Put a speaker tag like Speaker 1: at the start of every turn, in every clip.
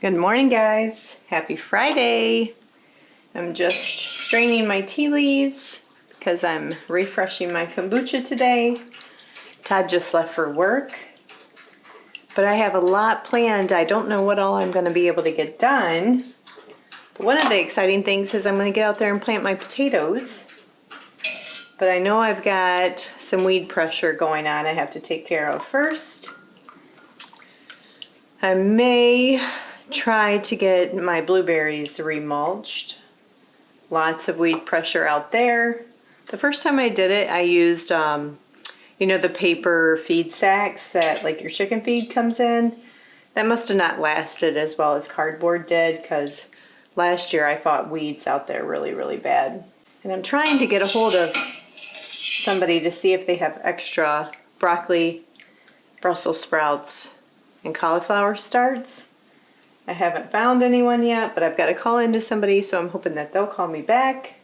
Speaker 1: Good morning, guys. Happy Friday. I'm just straining my tea leaves because I'm refreshing my kombucha today. Todd just left for work, but I have a lot planned. I don't know what all I'm going to be able to get done. But one of the exciting things is I'm going to get out there and plant my potatoes. But I know I've got some weed pressure going on I have to take care of first. I may try to get my blueberries remulched. Lots of weed pressure out there. The first time I did it, I used, the paper feed sacks that like your chicken feed comes in. That must have not lasted as well as cardboard did, because last year I fought weeds out there really, really bad. And I'm trying to get a hold of somebody to see if they have extra broccoli, Brussels sprouts, and cauliflower starts. I haven't found anyone yet, but I've got to call into somebody, so I'm hoping that they'll call me back.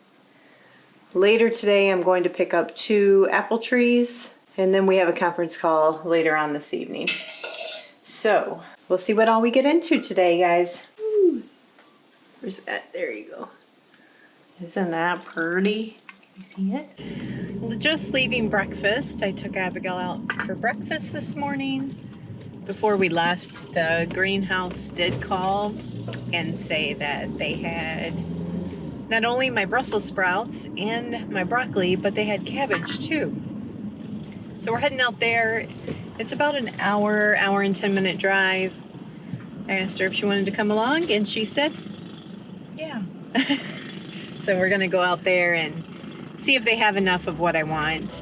Speaker 1: Later today, I'm going to pick up 2 apple trees, and then we have a conference call later on this evening. So, we'll see what all we get into today, guys. Ooh. Where's that? There you go. Isn't that pretty? You see it? Just leaving breakfast. I took Abigail out for breakfast this morning. Before we left, the greenhouse did call and say that they had not only my Brussels sprouts and my broccoli, but they had cabbage too. So we're heading out there. It's about an hour and 10-minute drive. I asked her if she wanted to come along, and she said, yeah. So we're gonna go out there and see if they have enough of what I want.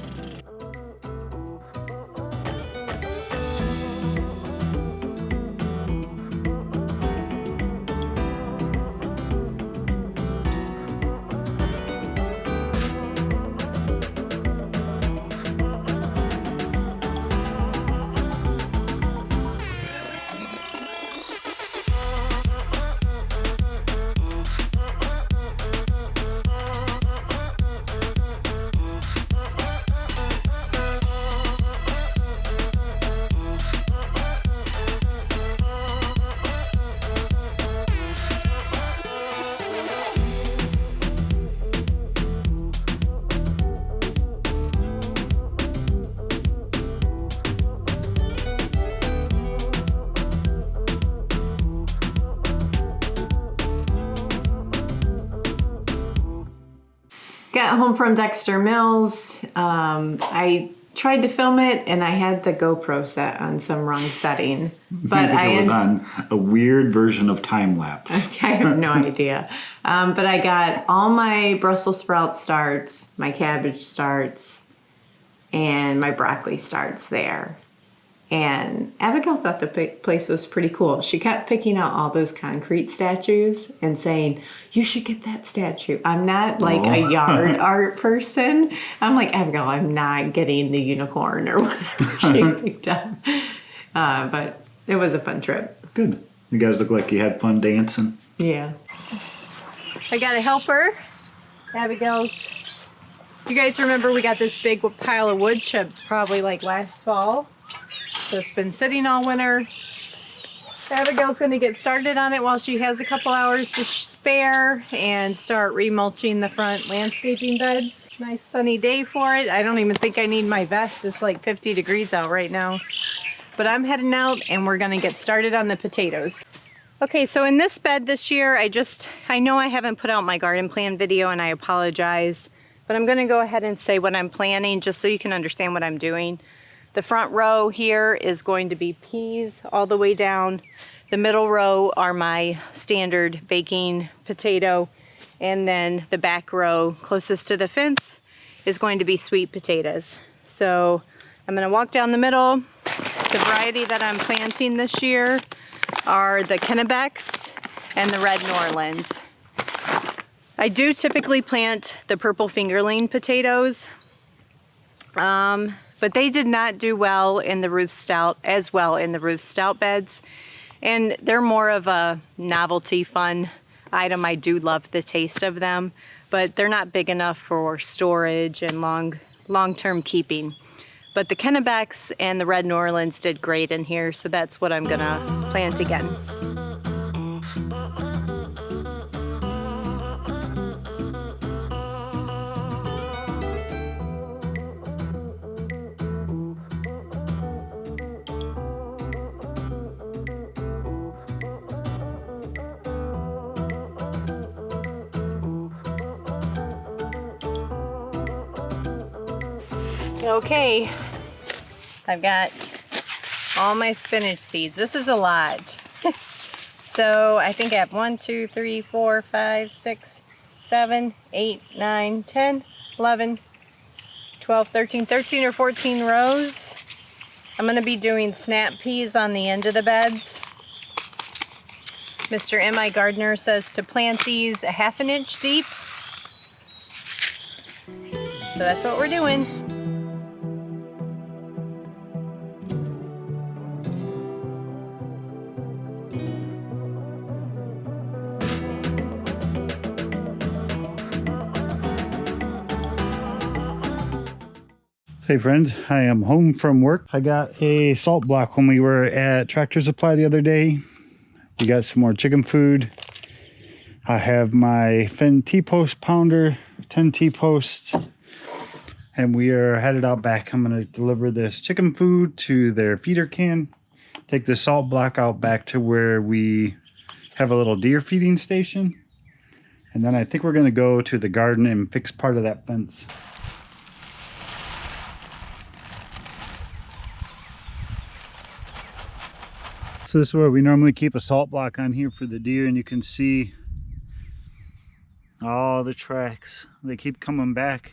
Speaker 1: Got home from Dexter Mills. I tried to film it and I had the GoPro set on some wrong setting. But
Speaker 2: I was on a weird version of time lapse.
Speaker 1: I have no idea. But I got all my Brussels sprout starts, my cabbage starts, and my broccoli starts there. And Abigail thought the place was pretty cool. She kept picking out all those concrete statues and saying, you should get that statue. I'm not like a yard art person. I'm like, Abigail, I'm not getting the unicorn or whatever she picked up. But it was a fun trip.
Speaker 2: Good. You guys look like you had fun dancing.
Speaker 1: Yeah. I got a helper. Abigail's. You guys remember we got this big pile of wood chips probably like last fall. So it's been sitting all winter. Abigail's going to get started on it while she has a couple hours to spare and start remulching the front landscaping beds. Nice sunny day for it. I don't even think I need my vest. It's like 50 degrees out right now. But I'm heading out and we're going to get started on the potatoes. Okay, so in this bed this year, I know I haven't put out my garden plan video and I apologize. But I'm going to go ahead and say what I'm planning just so you can understand what I'm doing. The front row here is going to be peas all the way down. The middle row are my standard baking potato. And then the back row closest to the fence is going to be sweet potatoes. So I'm going to walk down the middle. The variety that I'm planting this year are the Cabbage and the red New Orleans. I do typically plant the purple fingerling potatoes. But they did not do well in the Ruth Stout, as well in the Ruth Stout beds. And they're more of a novelty fun item. I do love the taste of them, but they're not big enough for storage and long-term keeping. But the Cabbage and the red New Orleans did great in here, so that's what I'm gonna plant again. Okay, I've got all my spinach seeds. This is a lot. So I think I have 1, 2, 3, 4, 5, 6, 7, 8, 9, 10, 11, 12, 13 or 14 rows. I'm going to be doing snap peas on the end of the beds. Mr. M.I. Gardner says to plant these a 1/2 inch deep. So that's what we're doing.
Speaker 2: Hey friends, I am home from work. I got a salt block when we were at Tractor Supply the other day. We got some more chicken food. I have my Finn T-post pounder, 10 T-posts, and we are headed out back. I'm gonna deliver this chicken food to their feeder can, take the salt block out back to where we have a little deer feeding station, and then I think we're gonna go to the garden and fix part of that fence. So this is where we normally keep a salt block on here for the deer, and you can see all the tracks. They keep coming back.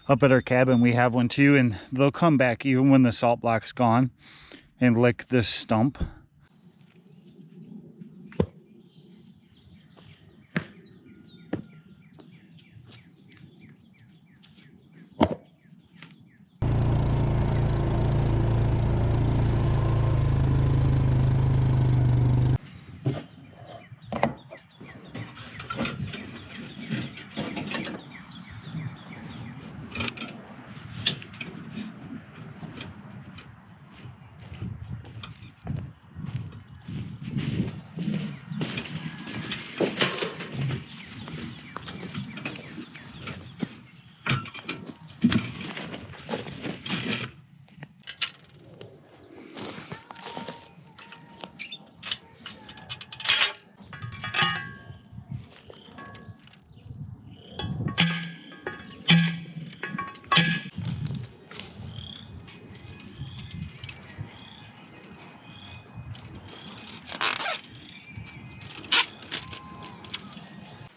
Speaker 2: Up at our cabin we have one too, and they'll come back even when the salt block's gone and lick this stump.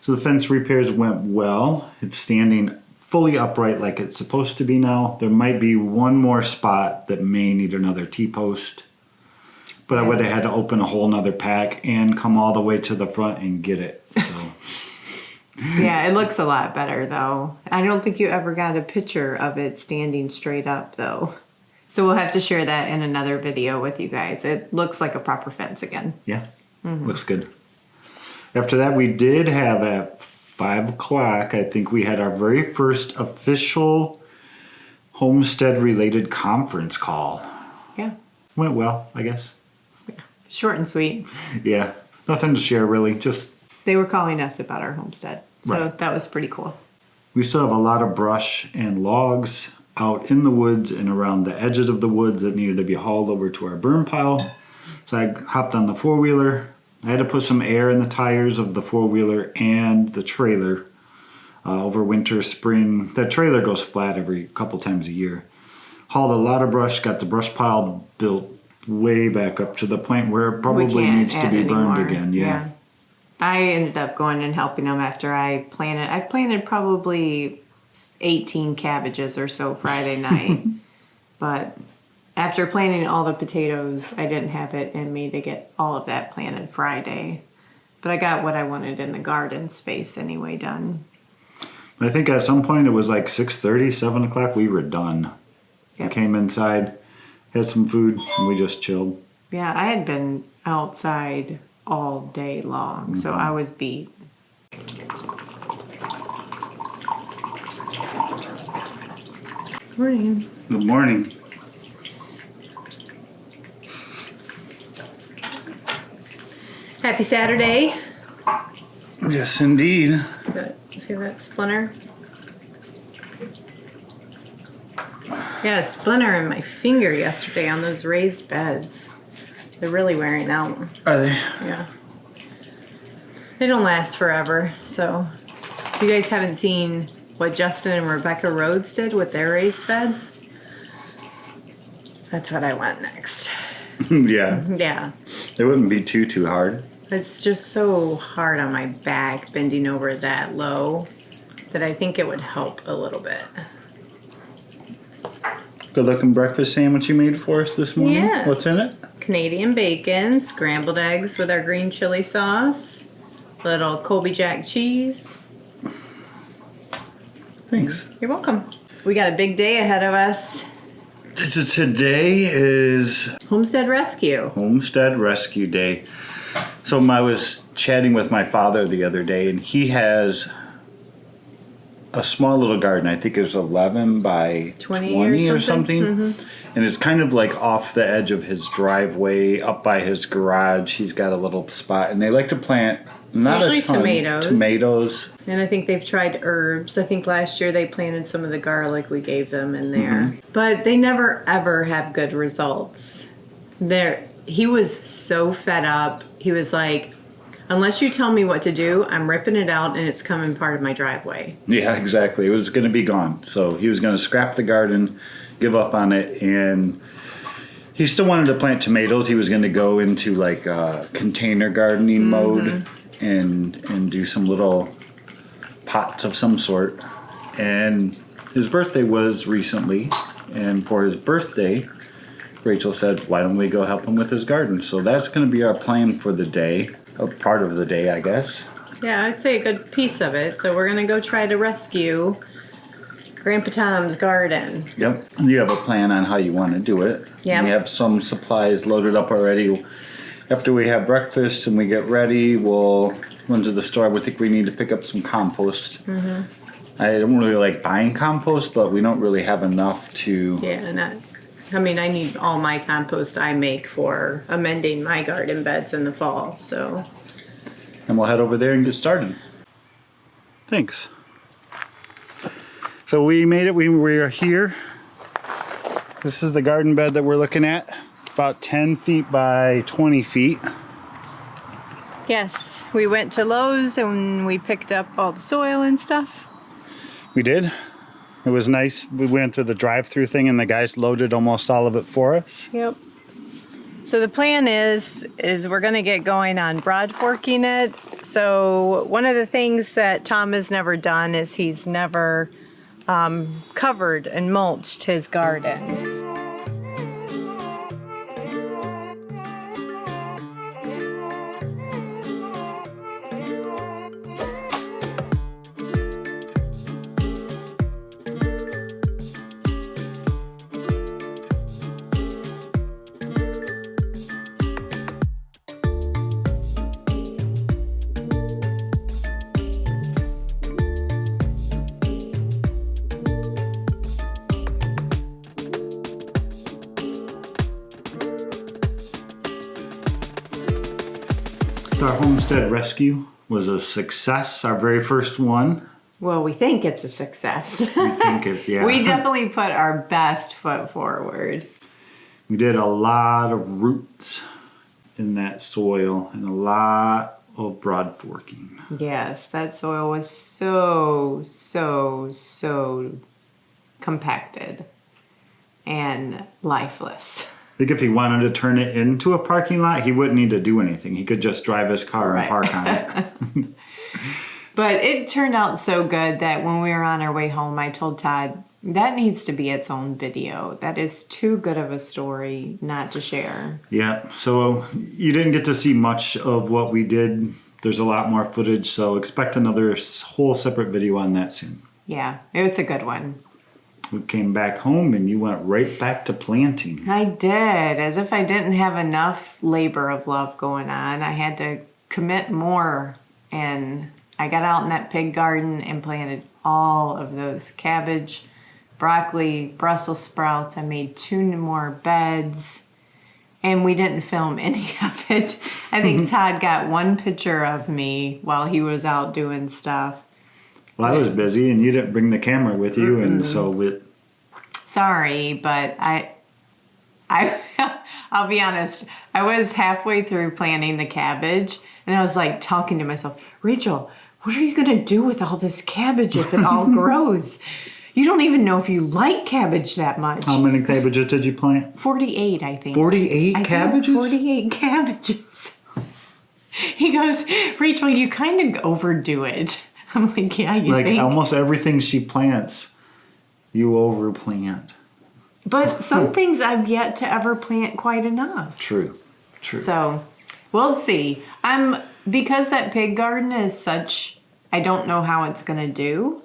Speaker 2: So the fence repairs went well. It's standing fully upright like it's supposed to be now. There might be one more spot that may need another T-post, but I would have had to open a whole nother pack and come all the way to the front and get it. So.
Speaker 1: Yeah, it looks a lot better though. I don't think you ever got a picture of it standing straight up though. So we'll have to share that in another video with you guys. It looks like a proper fence again.
Speaker 2: Yeah, looks good. After that, we did have at 5 o'clock, I think we had our very first official homestead related conference call.
Speaker 1: Yeah.
Speaker 2: Went well, I guess.
Speaker 1: Yeah. Short and sweet.
Speaker 2: Yeah, nothing to share really, just...
Speaker 1: They were calling us about our homestead, so
Speaker 2: Right.
Speaker 1: That was pretty cool.
Speaker 2: We still have a lot of brush and logs out in the woods and around the edges of the woods that needed to be hauled over to our burn pile. So I hopped on the four-wheeler. I had to put some air in the tires of the four-wheeler and the trailer over winter, spring. That trailer goes flat every couple times a year. Hauled a lot of brush, got the brush pile built way back up to the point where it probably needs to be burned again. Yeah.
Speaker 1: I ended up going and helping them after I planted. I planted probably 18 cabbages or so Friday night. But after planting all the potatoes, I didn't have it in me to get all of that planted Friday. But I got what I wanted in the garden space anyway done.
Speaker 2: I think at some point it was like 6:30, 7 o'clock, we were done.
Speaker 1: Yep.
Speaker 2: We came inside, had some food, and we just chilled.
Speaker 1: Yeah, I had been outside all day long, so I was beat. Morning.
Speaker 2: Good morning.
Speaker 1: Happy Saturday.
Speaker 2: Yes, indeed.
Speaker 1: See that splinter? Yeah, a splinter in my finger yesterday on those raised beds. They're really wearing out.
Speaker 2: Are they?
Speaker 1: Yeah. They don't last forever, so if you guys haven't seen what Justin and Rebecca Rhodes did with their raised beds, That's what I want next.
Speaker 2: Yeah.
Speaker 1: Yeah.
Speaker 2: It wouldn't be too hard.
Speaker 1: It's just so hard on my back bending over that low that I think it would help a little bit.
Speaker 2: Good looking breakfast sandwich you made for us this morning.
Speaker 1: Yes.
Speaker 2: What's in it?
Speaker 1: Canadian bacon, scrambled eggs with our green chili sauce, little Colby Jack cheese.
Speaker 2: Thanks.
Speaker 1: You're welcome. We got a big day ahead of us.
Speaker 2: Today is
Speaker 1: Homestead Rescue.
Speaker 2: Homestead Rescue Day. So I was chatting with my father the other day, and he has a small little garden. I think it's 11 by 20 or something.
Speaker 1: Mm-hmm.
Speaker 2: And it's kind of like off the edge of his driveway, up by his garage. He's got a little spot, and they like to plant not
Speaker 1: Usually
Speaker 2: a ton, tomatoes.
Speaker 1: And I think they've tried herbs. I think last year they planted some of the garlic we gave them in there. But they never ever have good results. He was so fed up. He was like, unless you tell me what to do, I'm ripping it out and it's coming part of my driveway.
Speaker 2: Yeah, exactly. It was going to be gone. So he was going to scrap the garden, give up on it, and he still wanted to plant tomatoes. He was going to go into like container gardening mode and do some little pots of some sort. And his birthday was recently, and for his birthday, Rachel said, why don't we go help him with his garden? So that's going to be our plan for the day, or part of the day, I guess.
Speaker 1: Yeah, I'd say a good piece of it. So we're going to go try to rescue Grandpa Tom's garden.
Speaker 2: Yep. You have a plan on how you want to do it.
Speaker 1: Yeah.
Speaker 2: We have some supplies loaded up already. After we have breakfast and we get ready, we'll run to the store. We think we need to pick up some compost. I don't really like buying compost, but we don't really have enough to...
Speaker 1: Yeah, I need all my compost I make for amending my garden beds in the fall, so.
Speaker 2: And we'll head over there and get started. Thanks. So we made it. We are here. This is the garden bed that we're looking at. About 10 feet by 20 feet.
Speaker 1: Yes, we went to Lowe's and we picked up all the soil and stuff.
Speaker 2: We did. It was nice. We went through the drive-through thing and the guys loaded almost all of it for us.
Speaker 1: Yep. So the plan is we're going to get going on broadforking it. So one of the things that Tom has never done is he's never covered and mulched his garden.
Speaker 2: Our Homestead Rescue was a success, our very first one.
Speaker 1: Well, we think it's a success.
Speaker 2: We think it, yeah.
Speaker 1: We definitely put our best foot forward.
Speaker 2: We did a lot of roots in that soil and a lot of broad forking.
Speaker 1: Yes, that soil was so compacted and lifeless.
Speaker 2: I think if he wanted to turn it into a parking lot, he wouldn't need to do anything. He could just drive his car and park on it.
Speaker 1: But it turned out so good that when we were on our way home, I told Todd, that needs to be its own video. That is too good of a story not to share.
Speaker 2: Yeah, so you didn't get to see much of what we did. There's a lot more footage, so expect another whole separate video on that soon.
Speaker 1: Yeah, it's a good one.
Speaker 2: We came back home and you went right back to planting.
Speaker 1: I did, as if I didn't have enough labor of love going on. I had to commit more, and I got out in that pig garden and planted all of those cabbage, broccoli, Brussels sprouts. I made 2 more beds, and we didn't film any of it. I think Todd got 1 picture of me while he was out doing stuff.
Speaker 2: Well, I was busy and you didn't bring the camera with you, and so
Speaker 1: Sorry, but I'll be honest. I was halfway through planting the cabbage, and I was like talking to myself, Rachel, what are you going to do with all this cabbage if it all grows? You don't even know if you like cabbage that much.
Speaker 2: How many cabbages did you plant?
Speaker 1: 48, I think.
Speaker 2: 48 cabbages?
Speaker 1: 48 cabbages. He goes, Rachel, you kind of overdo it. I'm like, yeah, you
Speaker 2: Like
Speaker 1: think?
Speaker 2: almost everything she plants, you overplant.
Speaker 1: But some things I've yet to ever plant quite enough.
Speaker 2: True.
Speaker 1: So we'll see. Because that pig garden is such, I don't know how it's going to do.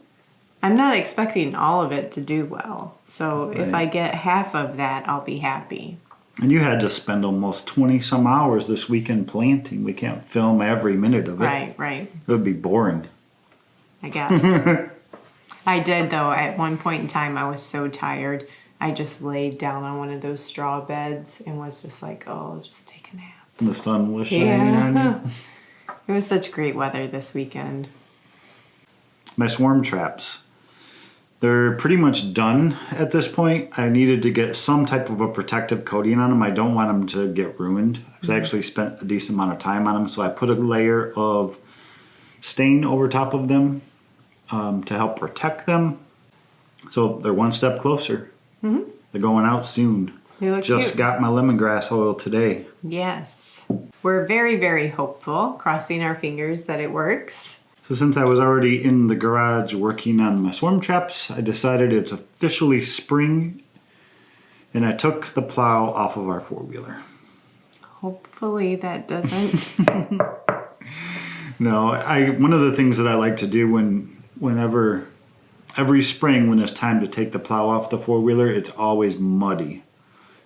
Speaker 1: I'm not expecting all of it to do well. So if I get half of that, I'll be happy.
Speaker 2: And you had to spend almost 20 some hours this weekend planting. We can't film every minute of it.
Speaker 1: Right.
Speaker 2: It would be boring.
Speaker 1: I guess. I did, though. At one point in time, I was so tired. I just laid down on one of those straw beds and was just like, oh, I'll just take a nap.
Speaker 2: The sun was shining on you.
Speaker 1: It was such great weather this weekend.
Speaker 2: My swarm traps. They're pretty much done at this point. I needed to get some type of a protective coating on them. I don't want them to get ruined. Because I actually spent a decent amount of time on them. So I put a layer of stain over top of them to help protect them. So they're one step closer. Mm-hmm. They're going out soon.
Speaker 1: They look
Speaker 2: Just
Speaker 1: cute.
Speaker 2: got my lemongrass oil today.
Speaker 1: Yes. We're very, very hopeful, crossing our fingers that it works.
Speaker 2: So since I was already in the garage working on my swarm traps, I decided it's officially spring, and I took the plow off of our four-wheeler.
Speaker 1: Hopefully that doesn't.
Speaker 2: No, one of the things that I like to do every spring when it's time to take the plow off the four-wheeler, it's always muddy.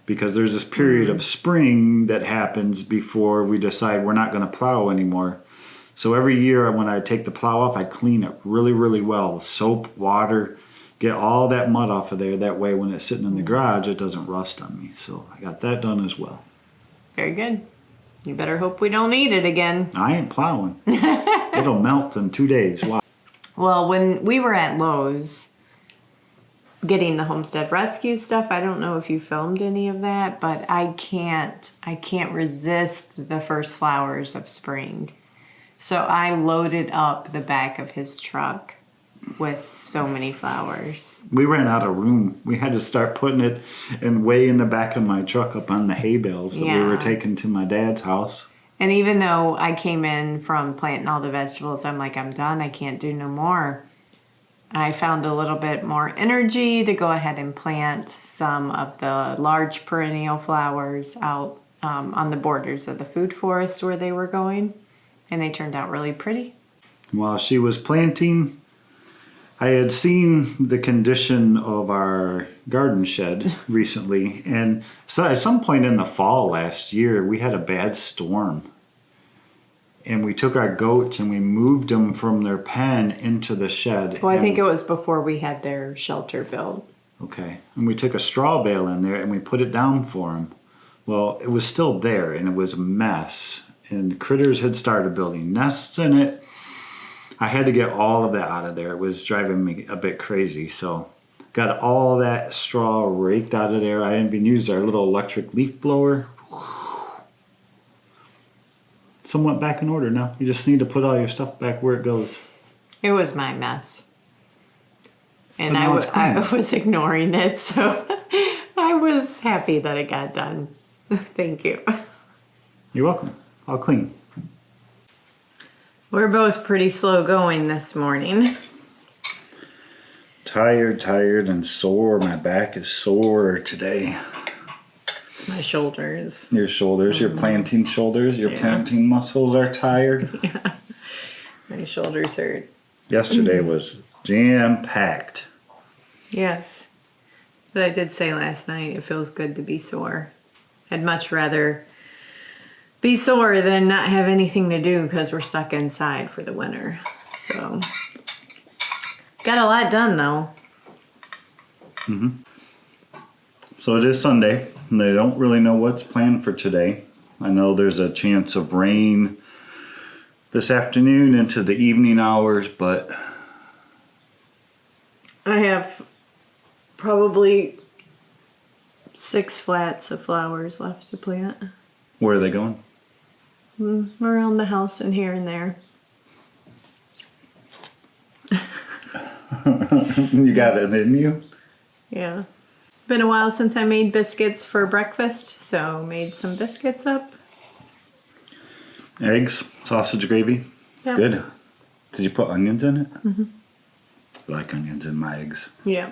Speaker 2: Because there's this period of spring that happens before we decide we're not going to plow anymore. So every year when I take the plow off, I clean it really, really well with soap, water, get all that mud off of there. That way when it's sitting in the garage, it doesn't rust on me. So I got that done as well.
Speaker 1: Very good. You better hope we don't need it again.
Speaker 2: I ain't plowing. It'll melt in 2 days. Wow.
Speaker 1: Well, when we were at Lowe's getting the Homestead Rescue stuff, I don't know if you filmed any of that, but I can't resist the first flowers of spring. So I loaded up the back of his truck with so many flowers.
Speaker 2: We ran out of room. We had to start putting it way in the back of my truck up on the hay bales that we were taking to my dad's house.
Speaker 1: And even though I came in from planting all the vegetables, I'm like, I'm done. I can't do no more. I found a little bit more energy to go ahead and plant some of the large perennial flowers out on the borders of the food forest where they were going. And they turned out really pretty.
Speaker 2: While she was planting, I had seen the condition of our garden shed recently. And so at some point in the fall last year, we had a bad storm. And we took our goats and we moved them from their pen into the shed.
Speaker 1: Well, I think it was before we had their shelter built.
Speaker 2: Okay. And we took a straw bale in there and we put it down for them. Well, it was still there and it was a mess. And critters had started building nests in it. I had to get all of that out of there. It was driving me a bit crazy. So got all that straw raked out of there. I even used our little electric leaf blower. Somewhat back in order now. You just need to put all your stuff back where it goes.
Speaker 1: It was my mess. And
Speaker 2: But now it's clean.
Speaker 1: I was ignoring it, so I was happy that it got done. Thank you.
Speaker 2: You're welcome. I'll clean.
Speaker 1: We're both pretty slow going this morning.
Speaker 2: Tired, and sore. My back is sore today.
Speaker 1: It's my shoulders.
Speaker 2: Your shoulders, your planting shoulders, your planting muscles are tired.
Speaker 1: Yeah. My shoulders hurt.
Speaker 2: Yesterday was jam-packed.
Speaker 1: Yes. But I did say last night it feels good to be sore. I'd much rather be sore than not have anything to do because we're stuck inside for the winter. So, got a lot done though.
Speaker 2: So it is Sunday, and they don't really know what's planned for today. I know there's a chance of rain this afternoon into the evening hours, but
Speaker 1: I have probably 6 flats of flowers left to plant.
Speaker 2: where are they going?
Speaker 1: Around the house and here and there.
Speaker 2: You got it, didn't you?
Speaker 1: Yeah. Been a while since I made biscuits for breakfast, so made some biscuits up.
Speaker 2: Eggs, sausage gravy. It's
Speaker 1: Yeah.
Speaker 2: good. Did you put onions in it? Mm-hmm. I like onions in my eggs.
Speaker 1: Yeah.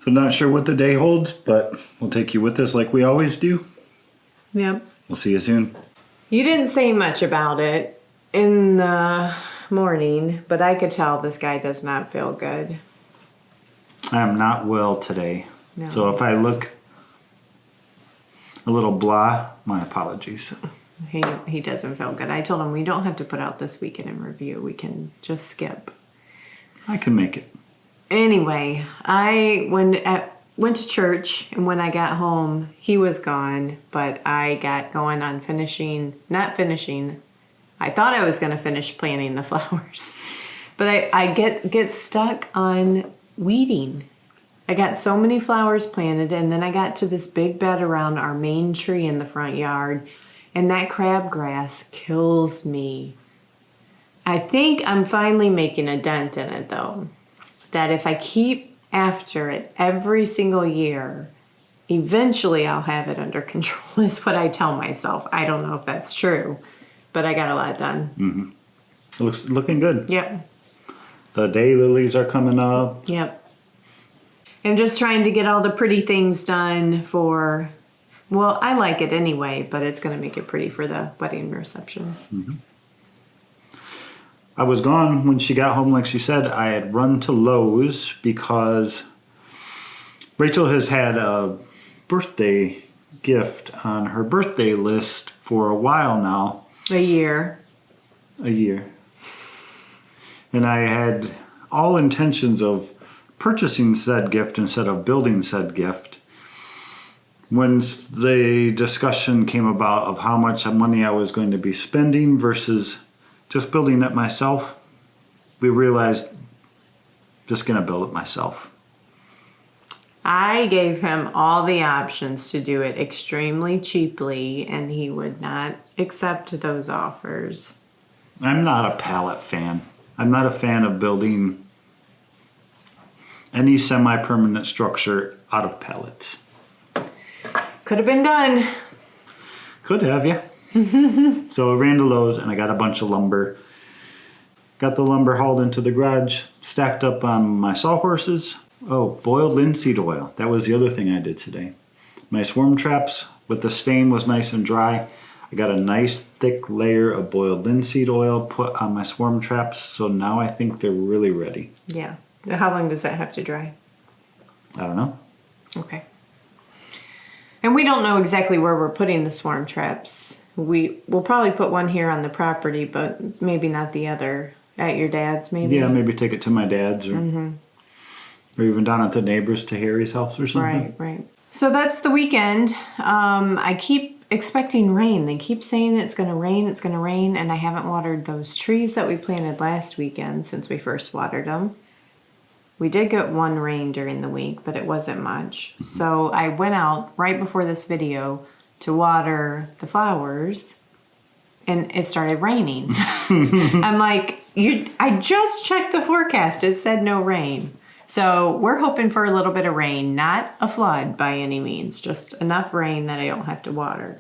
Speaker 2: So not sure what the day holds, but we'll take you with us like we always do.
Speaker 1: Yep.
Speaker 2: We'll see you soon.
Speaker 1: You didn't say much about it in the morning, but I could tell this guy does not feel good.
Speaker 2: I am not well today.
Speaker 1: No.
Speaker 2: So if I look a little blah, my apologies.
Speaker 1: He doesn't feel good. I told him we don't have to put out this weekend in review. We can just skip.
Speaker 2: I can make it.
Speaker 1: Anyway, I went to church, and when I got home, he was gone, but I got going on not finishing. I thought I was going to finish planting the flowers, but I get stuck on weeding. I got so many flowers planted, and then I got to this big bed around our main tree in the front yard, and that crabgrass kills me. I think I'm finally making a dent in it, though. That if I keep after it every single year, eventually I'll have it under control, is what I tell myself. I don't know if that's true, but I got a lot done.
Speaker 2: Mm-hmm. It looks looking good.
Speaker 1: Yep.
Speaker 2: The daylilies are coming up.
Speaker 1: Yep. I'm just trying to get all the pretty things done for, well, I like it anyway, but it's going to make it pretty for the wedding reception.
Speaker 2: Mm-hmm. I was gone when she got home, like she said. I had run to Lowe's because Rachel has had a birthday gift on her birthday list for a while now.
Speaker 1: A year.
Speaker 2: And I had all intentions of purchasing said gift instead of building said gift. When the discussion came about of how much money I was going to be spending versus just building it myself, we realized just gonna build it myself.
Speaker 1: I gave him all the options to do it extremely cheaply, and he would not accept those offers.
Speaker 2: I'm not a pallet fan. I'm not a fan of building any semi-permanent structure out of pallets.
Speaker 1: Could have been done.
Speaker 2: Could have, yeah. So I ran to Lowe's and I got a bunch of lumber. Got the lumber hauled into the garage, stacked up on my sawhorses. Oh, boiled linseed oil. That was the other thing I did today. My swarm traps with the stain was nice and dry. I got a nice thick layer of boiled linseed oil put on my swarm traps, so now I think they're really ready.
Speaker 1: Yeah. How long does that have to dry?
Speaker 2: I don't know.
Speaker 1: Okay. And we don't know exactly where we're putting the swarm traps. We'll probably put one here on the property, but maybe not the other. At your dad's, maybe?
Speaker 2: Yeah, maybe take it to my dad's or even down at the neighbor's to Harry's house or something.
Speaker 1: Right. So that's the weekend. I keep expecting rain. They keep saying it's going to rain, and I haven't watered those trees that we planted last weekend since we first watered them. We did get one rain during the week, but it wasn't much. So I went out right before this video to water the flowers, and it started raining. I'm like, I just checked the forecast. It said no rain. So we're hoping for a little bit of rain, not a flood by any means, just enough rain that I don't have to water.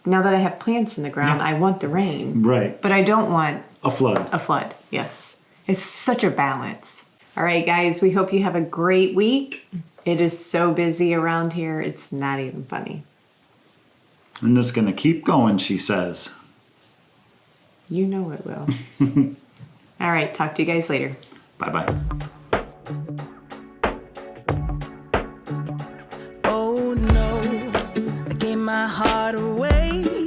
Speaker 1: Now that I have plants in the ground, I want the rain.
Speaker 2: Right.
Speaker 1: But I don't want
Speaker 2: A flood.
Speaker 1: a flood, yes. It's such a balance. All right, guys, we hope you have a great week. It is so busy around here, it's not even funny.
Speaker 2: And it's going to keep going, she says.
Speaker 1: You know it will. All right, talk to you guys later.
Speaker 2: Bye-bye.
Speaker 3: Oh no, I gave my heart away.